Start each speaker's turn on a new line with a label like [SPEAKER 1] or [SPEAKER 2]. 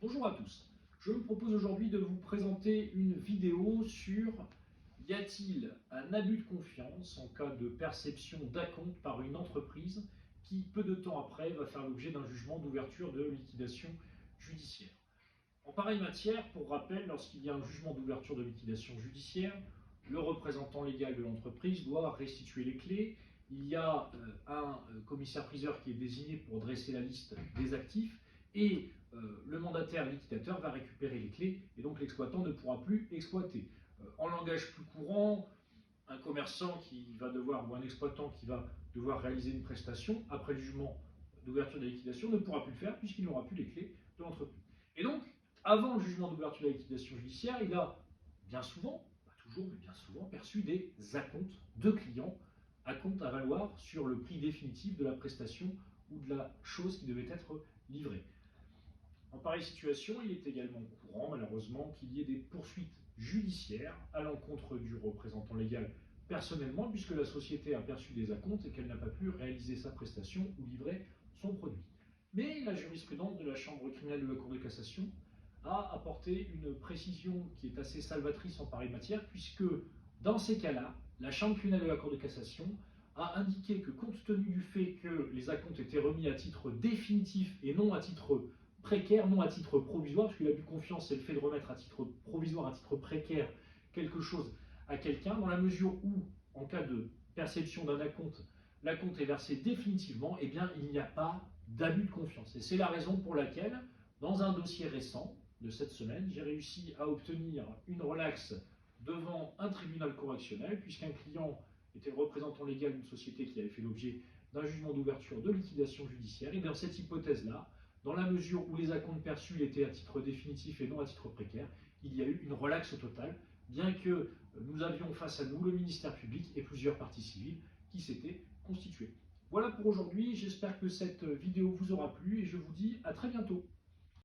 [SPEAKER 1] Bonjour à tous. Je me propose aujourd'hui de vous présenter une vidéo sur y a-t-il un abus de confiance en cas de perception d'acompte par une entreprise qui, peu de temps après, va faire l'objet d'un jugement d'ouverture de liquidation judiciaire. En pareille matière, pour rappel, lorsqu'il y a un jugement d'ouverture de liquidation judiciaire, le représentant légal de l'entreprise doit restituer les clés. Il y a un commissaire-priseur qui est désigné pour dresser la liste des actifs et le mandataire liquidateur va récupérer les clés et donc l'exploitant ne pourra plus exploiter. En langage plus courant, un commerçant qui va devoir ou un exploitant qui va devoir réaliser une prestation après le jugement d'ouverture de liquidation ne pourra plus le faire puisqu'il n'aura plus les clés de l'entreprise. Et donc, avant le jugement d'ouverture de la liquidation judiciaire, il a bien souvent, pas toujours, mais bien souvent, perçu des acomptes de clients, acomptes à valoir sur le prix définitif de la prestation ou de la chose qui devait être livrée. En pareille situation, il est également courant, malheureusement, qu'il y ait des poursuites judiciaires à l'encontre du représentant légal personnellement, puisque la société a perçu des acomptes et qu'elle n'a pas pu réaliser sa prestation ou livrer son produit. Mais la jurisprudence de la Chambre criminelle de la Cour de cassation a apporté une précision qui est assez salvatrice en pareille matière, puisque dans ces cas-là, la Chambre criminelle de la Cour de cassation a indiqué que compte tenu du fait que les acomptes étaient remis à titre définitif et non à titre précaire, non à titre provisoire, parce que l'abus de confiance, c'est le fait de remettre à titre provisoire, à titre précaire, quelque chose à quelqu'un, dans la mesure où, en cas de perception d'un acompte, l'acompte est versé définitivement, eh bien, il n'y a pas d'abus de confiance. Et c'est la raison pour laquelle, dans un dossier récent de cette semaine, j'ai réussi à obtenir une relaxe devant un tribunal correctionnel, puisqu'un client était le représentant légal d'une société qui avait fait l'objet d'un jugement d'ouverture de liquidation judiciaire. Et dans cette hypothèse-là, dans la mesure où les acomptes perçus étaient à titre définitif et non à titre précaire, il y a eu une relaxe totale, bien que nous avions face à nous le ministère public et plusieurs parties civiles qui s'étaient constituées. Voilà pour aujourd'hui, j'espère que cette vidéo vous aura plu et je vous dis à très bientôt.